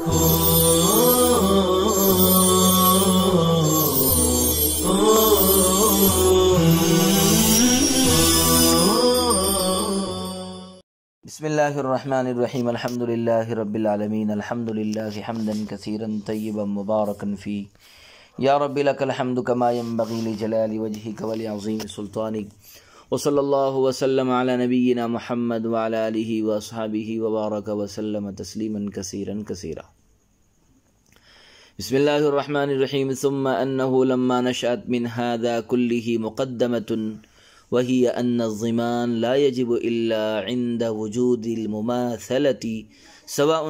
بسم اللہ الرحمن الرحیم الحمد للہ رب العالمین الحمد للہ حمدا کثیرا طیبا مبارکا فی یا رب لک الحمد کما ینبغی لجلال وجہک ولعظیم سلطانک وصلی اللہ وسلم علی نبینا محمد وعلی آلہ واصحابہ وبارک وسلم تسلیما کثیرا کثیرا. بسم اللہ الرحمن الرحیم. ثم انہ لما نشأت من هذا كله مقدمة وهي أن الضمان لا يجب إلا عند وجود المماثلة سواء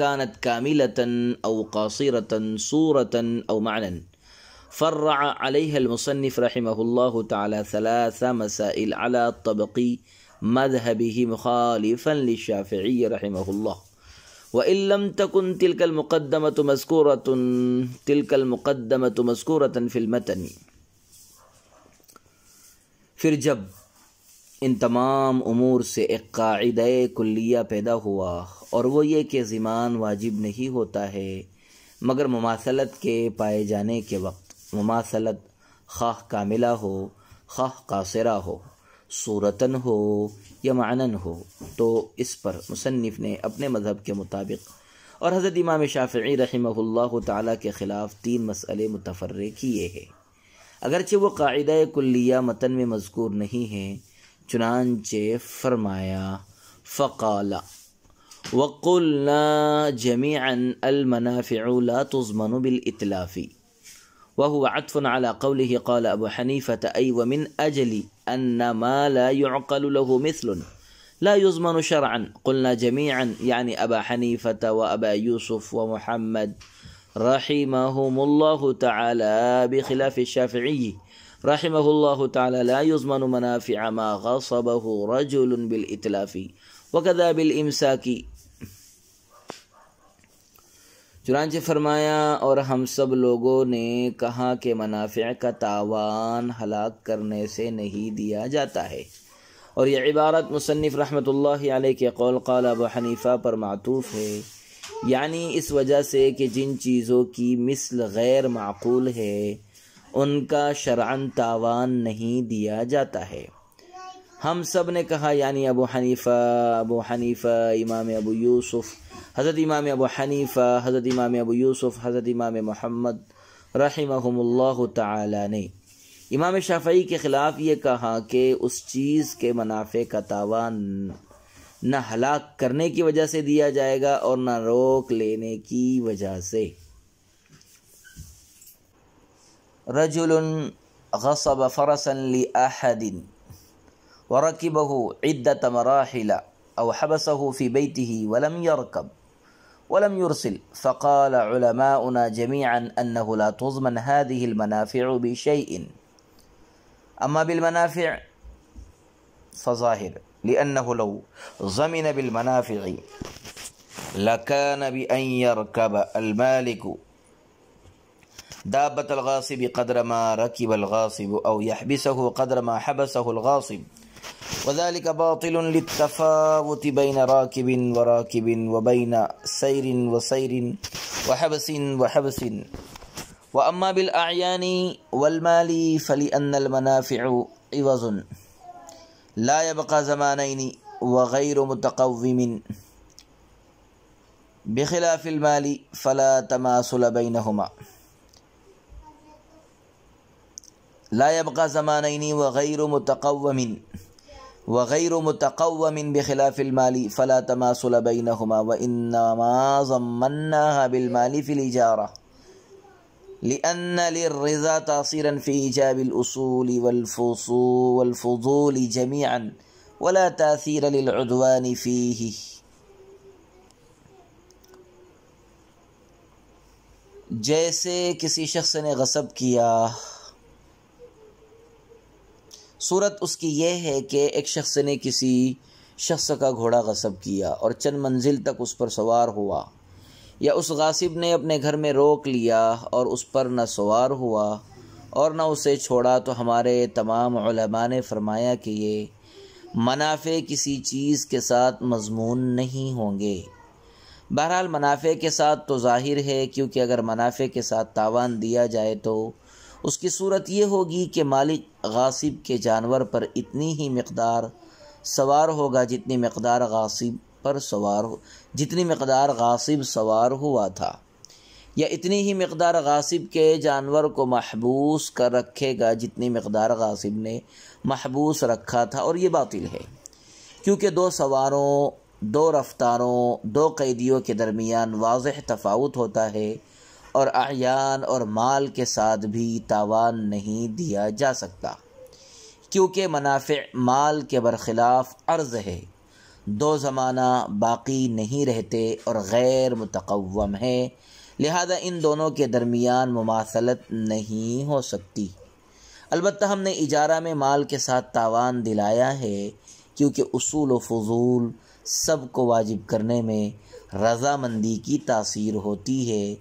كانت كاملة أو قاصرة صورة أو معنى. فرع عليها المصنف رحمه الله تعالى 3 مسائل على طبق مذهبه مخالفا للشافعي رحمه الله. وإن لم تكن تلك المقدمة مذكورة في المتن. پھر جب ان تمام امور سے ایک قاعدہ کلیہ پیدا ہوا اور وہ یہ کہ ضمان واجب نہیں ہوتا ہے مگر مماثلت کے پائے جانے کے وقت. مماثلت خواہ کاملہ ہو خواہ قاصرہ ہو، صورتاً ہو یا معنن ہو، تو اس پر مصنف نے اپنے مذہب کے مطابق اور حضرت امام شافعی رحمہ اللہ تعالیٰ کے خلاف 3 مسئلے متفرق کیے ہیں، اگرچہ وہ قاعدہ کلیہ متن میں مذکور نہیں ہیں. چنانچہ فرمایا فقال وقلنا جميعا المنافع لا تضمن بالإتلاف، وهو عطف على قوله قال أبو حنيفة أي ومن أجل أن ما لا يعقل له مثل لا يضمن شرعا. قلنا جميعا يعني أبا حنيفة وأبا يوسف ومحمد رحمهم الله تعالى، بخلاف الشافعي رحمه الله تعالى لا يضمن منافع ما غصبه رجل بالإتلاف وكذا بالإمساك. چنانچہ فرمایا اور ہم سب لوگوں نے کہا کہ منافع کا تاوان ہلاک کرنے سے نہیں دیا جاتا ہے، اور یہ عبارت مصنف رحمۃ اللہ علیہ کے قول قال ابو حنیفہ پر معطوف ہے، یعنی اس وجہ سے کہ جن چیزوں کی مثل غیر معقول ہے ان کا شرعاً تاوان نہیں دیا جاتا ہے. ہم سب نے کہا یعنی ابو حنیفہ، امام ابو یوسف، حضرت امام ابو حنیفہ، حضرت امام ابو یوسف، حضرت امام محمد رحمہم اللہ تعالی نے امام شافعی کے خلاف یہ کہا کہ اس چیز کے منافع کا تاوان نہ ہلاک کرنے کی وجہ سے دیا جائے گا اور نہ روک لینے کی وجہ سے. رجل غصب فرسا لأحد وركبه عدة مراحل أو حبسه في بيته ولم يركب ولم يرسل، فقال علماؤنا جميعا أنه لا تضمن هذه المنافع بشيء. أما بالمنافع فظاهر، لأنه لو ضمن بالمنافع لكان بأن يركب المالك دابة الغاصب قدر ما ركب الغاصب أو يحبسه قدر ما حبسه الغاصب، وذلك باطل للتفاوت بين راكب وراكب وبين سير وسير وحبس وحبس. وأما بالأعيان والمال فلأن المنافع عوض لا يبقى زمانين وغير متقوم، بخلاف المال فلا تماثل بينهما. لا يبقى زمانين وغير متقوم بخلاف المال فلا تماثل بينهما. وإنما ضمناها بالمال في الإجارة لأن للرضا تأثيرا في إيجاب الأصول والفضول جميعا ولا تأثير للعدوان فيه. جیسے کسی شخص نے غصب کیا، صورت اس کی یہ ہے کہ ایک شخص نے کسی شخص کا گھوڑا غصب کیا اور چند منزل تک اس پر سوار ہوا، یا اس غاصب نے اپنے گھر میں روک لیا اور اس پر نہ سوار ہوا اور نہ اسے چھوڑا، تو ہمارے تمام علماء نے فرمایا کہ یہ منافع کسی چیز کے ساتھ مضمون نہیں ہوں گے۔ بہرحال منافع کے ساتھ تو ظاہر ہے، کیونکہ اگر منافع کے ساتھ تاوان دیا جائے تو اس کی صورت یہ ہوگی کہ مالک غاصب کے جانور پر اتنی ہی مقدار سوار ہوگا جتنی مقدار غاصب سوار ہوا تھا، یا اتنی ہی مقدار غاصب کے جانور کو محبوس کر رکھے گا جتنی مقدار غاصب نے محبوس رکھا تھا، اور یہ باطل ہے، کیونکہ دو سواروں، دو رفتاروں، دو قیدیوں کے درمیان واضح تفاوت ہوتا ہے، اور اعیان اور مال کے ساتھ بھی تاوان نہیں دیا جا سکتا، کیونکہ منافع مال کے برخلاف عرض ہے، دو زمانہ باقی نہیں رہتے اور غیر متقوم ہے، لہذا ان دونوں کے درمیان مماثلت نہیں ہو سکتی۔ البتہ ہم نے اجارہ میں مال کے ساتھ تاوان دلایا ہے، کیونکہ اصول و فضول سب کو واجب کرنے میں رضامندی کی تاثیر ہوتی ہے،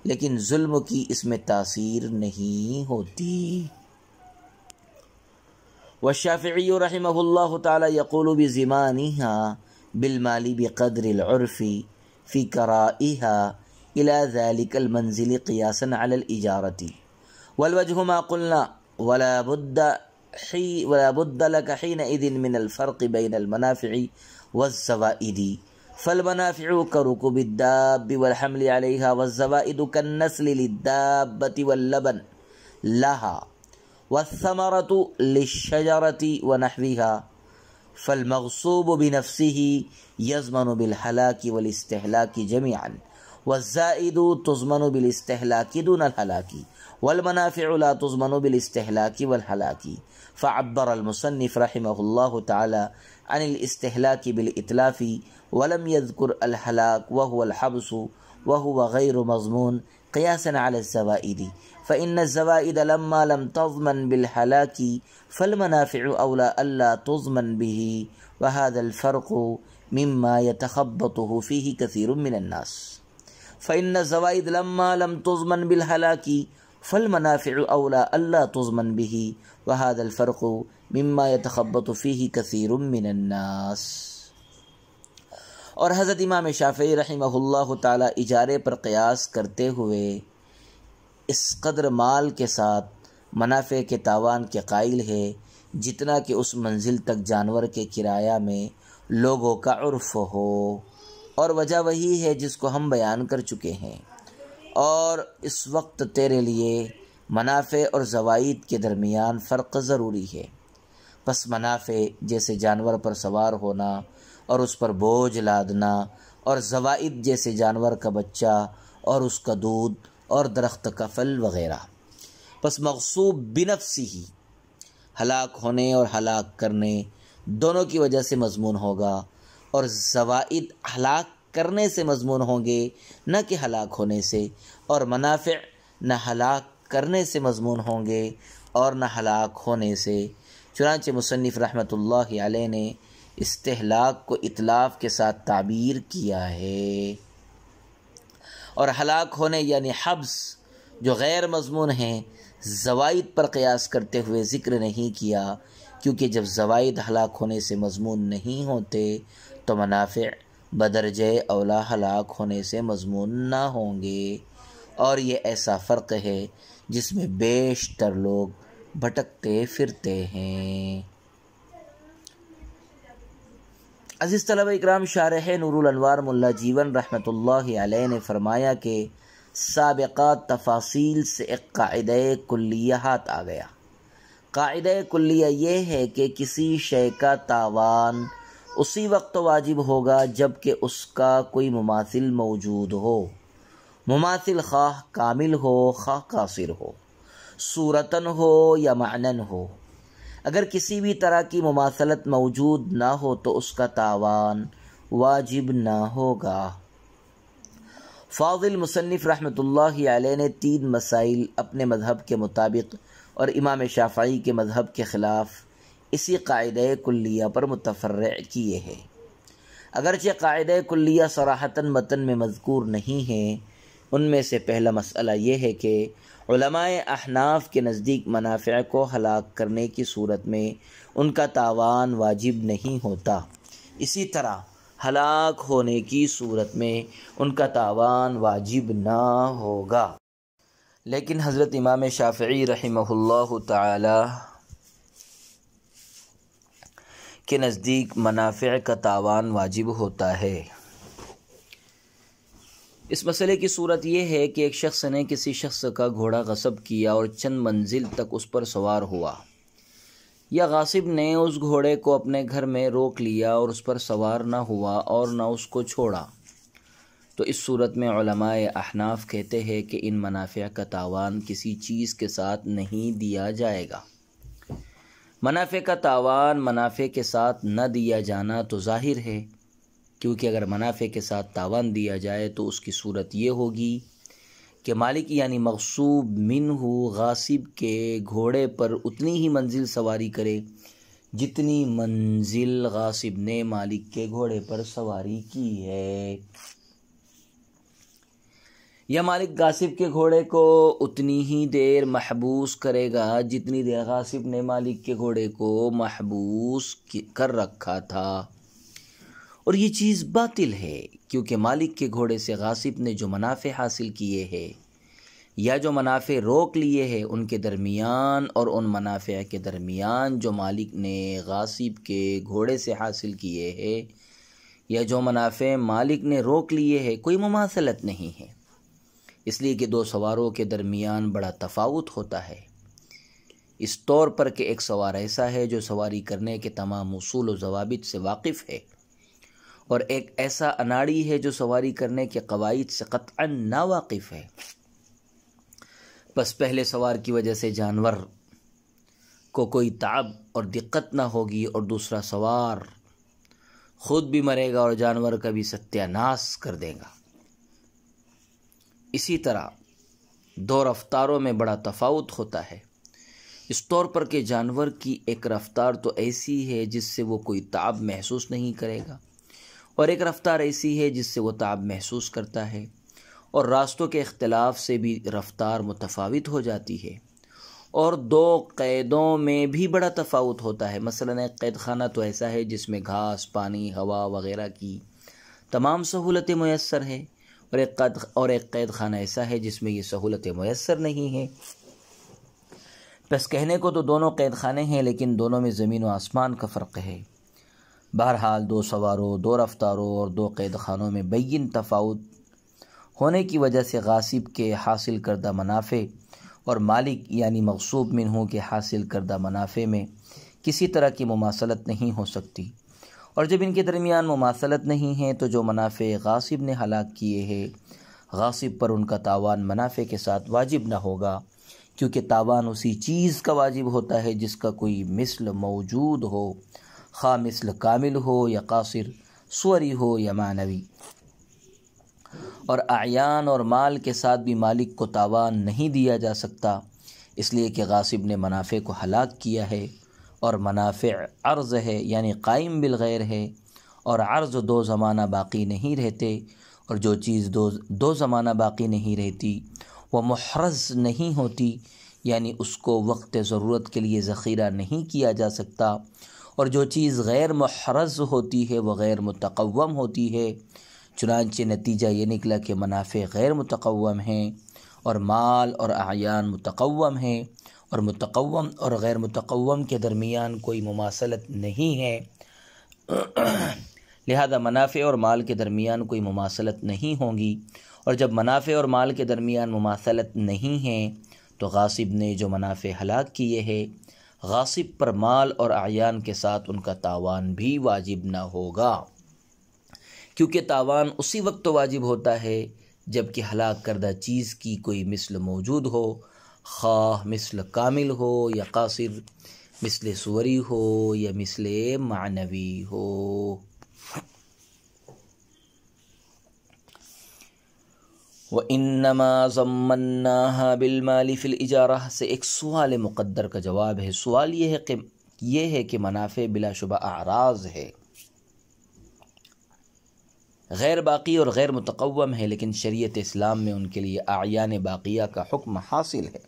لیکن ظلم کی اس میں تاثیر نہیں ہوتی۔ والشافعی رحمہ اللہ تعالی یقول بزمانها بالمال بقدر العرف فی کرائها الى ذلك المنزل قیاسا علی الاجارة، والوجه ما قلنا ولا بد لك حينئذ من الفرق بين المنافع والزوائد، فالمنافع كركوب الداب والحمل عليها، والزوائد كالنسل للدابة واللبن لها والثمرة للشجرة ونحوها، فالمغصوب بنفسه يضمن بالهلاك والاستهلاك جميعا، والزائد تضمن بالاستهلاك دون الهلاك، والمنافع لا تضمن بالاستهلاك والهلاك، فعبر المصنف رحمه الله تعالى عن الاستهلاك بالإتلاف ولم يذكر الهلاك وهو الحبس وهو غير مضمون قياسا على الزوائد، فإن الزوائد لما لم تضمن بالهلاك فالمنافع أولى ألا تضمن به، وهذا الفرق مما يتخبطه فيه كثير من الناس، فإن الزوائد لما لم تضمن بالهلاك فالمنافع أولى ألا تضمن به، وهذا الفرق مما يتخبط فيه كثير من الناس۔ اور حضرت امام شافعی رحمہ اللہ تعالی اجارے پر قیاس کرتے ہوئے اس قدر مال کے ساتھ منافع کے تاوان کے قائل ہے جتنا کہ اس منزل تک جانور کے کرایہ میں لوگوں کا عرف ہو، اور وجہ وہی ہے جس کو ہم بیان کر چکے ہیں، اور اس وقت تیرے لیے منافع اور زوائد کے درمیان فرق ضروری ہے۔ پس منافع جیسے جانور پر سوار ہونا اور اس پر بوجھ لادنا، اور زوائد جیسے جانور کا بچہ اور اس کا دودھ اور درخت کا پھل وغیرہ۔ پس مغصوب بنفسی ہی ہلاک ہونے اور ہلاک کرنے دونوں کی وجہ سے مضمون ہوگا، اور زوائد ہلاک کرنے سے مضمون ہوں گے نہ کہ ہلاک ہونے سے، اور منافع نہ ہلاک کرنے سے مضمون ہوں گے اور نہ ہلاک ہونے سے۔ چنانچہ مصنف رحمۃ اللہ علیہ نے استہلاک کو اتلاف کے ساتھ تعبیر کیا ہے، اور ہلاک ہونے یعنی حبس جو غیر مضمون ہیں زوائد پر قیاس کرتے ہوئے ذکر نہیں کیا، کیونکہ جب زوائد ہلاک ہونے سے مضمون نہیں ہوتے تو منافع بدرجہ اولا ہلاک ہونے سے مضمون نہ ہوں گے، اور یہ ایسا فرق ہے جس میں بیشتر لوگ بھٹکتے پھرتے ہیں۔ عزیز طلبہ اکرام، شارح نور الانوار ملا جیون رحمۃ اللہ علیہ نے فرمایا کہ سابقہ تفاصیل سے ایک قاعدہ کلیہ ہاتھ آ گیا۔ قاعدہ کلیہ یہ ہے کہ کسی شے کا تاوان اسی وقت واجب ہوگا جب کہ اس کا کوئی مماثل موجود ہو، مماثل خواہ کامل ہو خواہ قاصر ہو، صورتاً ہو یا معنن ہو۔ اگر کسی بھی طرح کی مماثلت موجود نہ ہو تو اس کا تاوان واجب نہ ہوگا۔ فاضل مصنف رحمۃ اللہ علیہ نے 3 مسائل اپنے مذہب کے مطابق اور امام شافعی کے مذہب کے خلاف اسی قاعدہ کلیہ پر متفرع کیے ہیں۔ اگرچہ قاعدہ کلیہ صراحتاً متن میں مذکور نہیں ہے، ان میں سے پہلا مسئلہ یہ ہے کہ علماء احناف کے نزدیک منافع کو ہلاک کرنے کی صورت میں ان کا تاوان واجب نہیں ہوتا، اسی طرح ہلاک ہونے کی صورت میں ان کا تاوان واجب نہ ہوگا۔ لیکن حضرت امام شافعی رحمہ اللہ تعالی کے نزدیک منافع کا تاوان واجب ہوتا ہے۔ اس مسئلے کی صورت یہ ہے کہ ایک شخص نے کسی شخص کا گھوڑا غصب کیا اور چند منزل تک اس پر سوار ہوا، یا غاصب نے اس گھوڑے کو اپنے گھر میں روک لیا اور اس پر سوار نہ ہوا اور نہ اس کو چھوڑا، تو اس صورت میں علماء احناف کہتے ہیں کہ ان منافع کا تاوان کسی چیز کے ساتھ نہیں دیا جائے گا۔ منافع کا تاوان منافع کے ساتھ نہ دیا جانا تو ظاہر ہے، کیونکہ اگر منافع کے ساتھ تاوان دیا جائے تو اس کی صورت یہ ہوگی کہ مالک یعنی مغصوب منہ غاصب کے گھوڑے پر اتنی ہی منزل سواری کرے جتنی منزل غاصب نے مالک کے گھوڑے پر سواری کی ہے، یا مالک غاصب کے گھوڑے کو اتنی ہی دیر محبوس کرے گا جتنی دیر غاصب نے مالک کے گھوڑے کو محبوس کر رکھا تھا، اور یہ چیز باطل ہے، کیونکہ مالک کے گھوڑے سے غاصب نے جو منافع حاصل کیے ہیں یا جو منافع روک لیے ہیں ان کے درمیان اور ان منافع کے درمیان جو مالک نے غاصب کے گھوڑے سے حاصل کیے ہیں یا جو منافع مالک نے روک لیے ہیں کوئی مماثلت نہیں ہے، اس لیے کہ دو سواروں کے درمیان بڑا تفاوت ہوتا ہے، اس طور پر کہ ایک سوار ایسا ہے جو سواری کرنے کے تمام اصول و ضوابط سے واقف ہے، اور ایک ایسا اناڑی ہے جو سواری کرنے کے قواعد سے قطعا ناواقف ہے۔ بس پہلے سوار کی وجہ سے جانور کو کوئی تعب اور دقت نہ ہوگی، اور دوسرا سوار خود بھی مرے گا اور جانور کا بھی ستیہ ناش کر دے گا۔ اسی طرح دو رفتاروں میں بڑا تفاوت ہوتا ہے، اس طور پر کہ جانور کی ایک رفتار تو ایسی ہے جس سے وہ کوئی تعب محسوس نہیں کرے گا، اور ایک رفتار ایسی ہے جس سے وہ تعب محسوس کرتا ہے، اور راستوں کے اختلاف سے بھی رفتار متفاوت ہو جاتی ہے، اور دو قیدوں میں بھی بڑا تفاوت ہوتا ہے۔ مثلا ایک قید خانہ تو ایسا ہے جس میں گھاس، پانی، ہوا وغیرہ کی تمام سہولتیں میسر ہے، اور ایک قید خانہ ایسا ہے جس میں یہ سہولتیں میسر نہیں ہیں۔ بس کہنے کو تو دونوں قید خانے ہیں، لیکن دونوں میں زمین و آسمان کا فرق ہے۔ بہرحال دو سواروں، دو رفتاروں اور دو قید خانوں میں بین تفاوت ہونے کی وجہ سے غاصب کے حاصل کردہ منافع اور مالک یعنی مغصوب منہ کے حاصل کردہ منافع میں کسی طرح کی مماثلت نہیں ہو سکتی، اور جب ان کے درمیان مماثلت نہیں ہے تو جو منافع غاصب نے ہلاک کیے ہیں غاصب پر ان کا تاوان منافع کے ساتھ واجب نہ ہوگا، کیونکہ تاوان اسی چیز کا واجب ہوتا ہے جس کا کوئی مثل موجود ہو، خواہ مثل کامل ہو یا قاصر، صوری ہو یا معنوی۔ اور اعیان اور مال کے ساتھ بھی مالک کو تاوان نہیں دیا جا سکتا، اس لیے کہ غاصب نے منافع کو ہلاک کیا ہے، اور منافع عرض ہے یعنی قائم بالغیر ہے، اور عرض دو زمانہ باقی نہیں رہتے، اور جو چیز دو زمانہ باقی نہیں رہتی وہ محرز نہیں ہوتی، یعنی اس کو وقت ضرورت کے لیے ذخیرہ نہیں کیا جا سکتا، اور جو چیز غیر محرز ہوتی ہے وہ غیر متقوم ہوتی ہے۔ چنانچہ نتیجہ یہ نکلا کہ منافع غیر متقوم ہیں اور مال اور اعیان متقوم ہیں، اور متقوم اور غیر متقوم کے درمیان کوئی مماثلت نہیں ہے، لہذا منافع اور مال کے درمیان کوئی مماثلت نہیں ہوگی، اور جب منافع اور مال کے درمیان مماثلت نہیں ہے تو غاصب نے جو منافع ہلاک کیے ہیں غاصب پر مال اور اعیان کے ساتھ ان کا تاوان بھی واجب نہ ہوگا، کیونکہ تاوان اسی وقت واجب ہوتا ہے جب کہ ہلاک کردہ چیز کی کوئی مثل موجود ہو، خواہ مثل کامل ہو یا قاصر، مثل صوری ہو یا مثل معنوی ہو۔ وَإِنَّمَا ضَمَّنَّاهَا بِالْمَالِ فِي الْإِجَارَةِ سے ایک سوال مقدر کا جواب ہے۔ سوال یہ ہے کہ منافع بلا شبہ اعراض ہے، غیر باقی اور غیر متقوم ہے، لیکن شریعت اسلام میں ان کے لیے اعیان باقیہ کا حکم حاصل ہے۔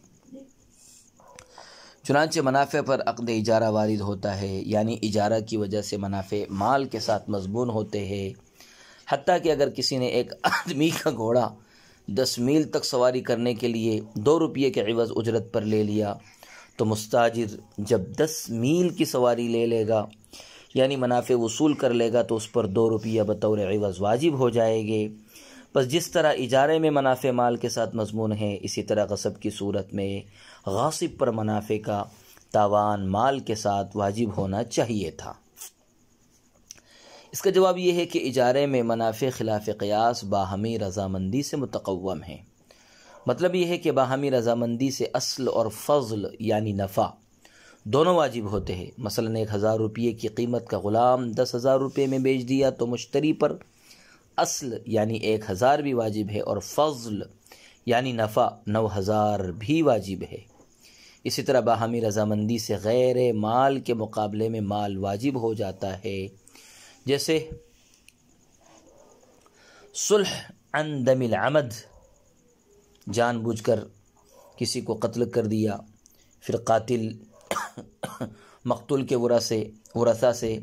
چنانچہ منافع پر عقد اجارہ وارد ہوتا ہے، یعنی اجارہ کی وجہ سے منافع مال کے ساتھ مضمون ہوتے ہیں، حتیٰ کہ اگر کسی نے ایک آدمی کا گھوڑا 10 میل تک سواری کرنے کے لیے 2 روپے کے عوض اجرت پر لے لیا، تو مستاجر جب 10 میل کی سواری لے لے گا یعنی منافع وصول کر لے گا تو اس پر 2 روپیہ بطور عوض واجب ہو جائے گے۔ بس جس طرح اجارے میں منافع مال کے ساتھ مضمون ہے، اسی طرح غصب کی صورت میں غاصب پر منافع کا تاوان مال کے ساتھ واجب ہونا چاہیے تھا۔ اس کا جواب یہ ہے کہ اجارے میں منافع خلاف قیاس باہمی رضامندی سے متقوم ہیں۔ مطلب یہ ہے کہ باہمی رضامندی سے اصل اور فضل یعنی نفع دونوں واجب ہوتے ہیں۔ مثلا 1000 روپے کی قیمت کا غلام 10,000 روپے میں بیچ دیا تو مشتری پر اصل یعنی 1000 بھی واجب ہے، اور فضل یعنی نفع 9000 بھی واجب ہے۔ اسی طرح باہمی رضامندی سے غیر مال کے مقابلے میں مال واجب ہو جاتا ہے، جیسے صلح عن دم العمد، جان بوجھ کر کسی کو قتل کر دیا، پھر قاتل مقتول کے ورثہ سے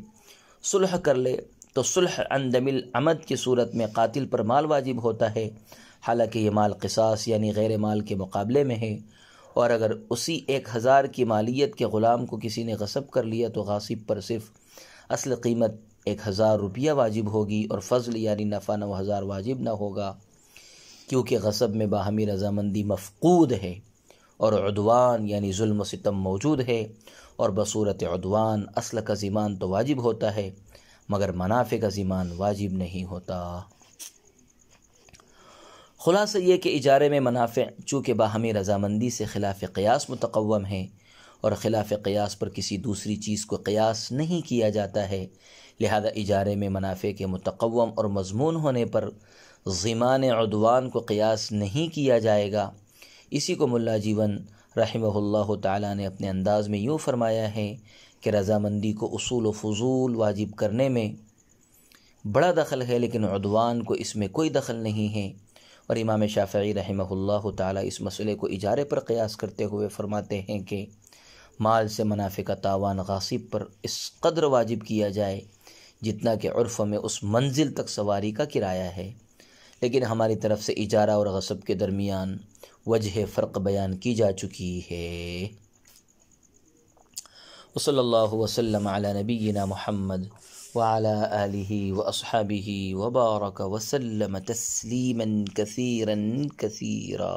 صلح کر لے تو صلح عن دم العمد کی صورت میں قاتل پر مال واجب ہوتا ہے، حالانکہ یہ مال قصاص یعنی غیر مال کے مقابلے میں ہے۔ اور اگر اسی 1000 کی مالیت کے غلام کو کسی نے غصب کر لیا تو غاصب پر صرف اصل قیمت 1000 روپیہ واجب ہوگی، اور فضل یعنی نفع 9000 واجب نہ ہوگا، کیونکہ غصب میں باہمی رضامندی مفقود ہے اور عدوان یعنی ظلم و ستم موجود ہے، اور بصورت عدوان اصل کا ضمان تو واجب ہوتا ہے مگر منافع کا ضمان واجب نہیں ہوتا۔ خلاصہ یہ کہ اجارے میں منافع چونکہ باہمی رضامندی سے خلاف قیاس متقوم ہیں اور خلاف قیاس پر کسی دوسری چیز کو قیاس نہیں کیا جاتا ہے، لہذا اجارے میں منافع کے متقوم اور مضمون ہونے پر ضمان عدوان کو قیاس نہیں کیا جائے گا۔ اسی کو ملا جیون رحمہ اللہ تعالیٰ نے اپنے انداز میں یوں فرمایا ہے کہ رضامندی کو اصول و فضول واجب کرنے میں بڑا دخل ہے، لیکن عدوان کو اس میں کوئی دخل نہیں ہے۔ اور امام شافعی رحمہ اللہ تعالیٰ اس مسئلے کو اجارے پر قیاس کرتے ہوئے فرماتے ہیں کہ مال سے منافع کا تاوان غاصب پر اس قدر واجب کیا جائے جتنا کہ عرف میں اس منزل تک سواری کا کرایہ ہے، لیکن ہماری طرف سے اجارہ اور غصب کے درمیان وجہ فرق بیان کی جا چکی ہے۔ وصلی اللہ وسلم علی نبینا محمد وعلى آلہ واصحابہ وبارک وسلم تسلیما کثیرا کثیرا۔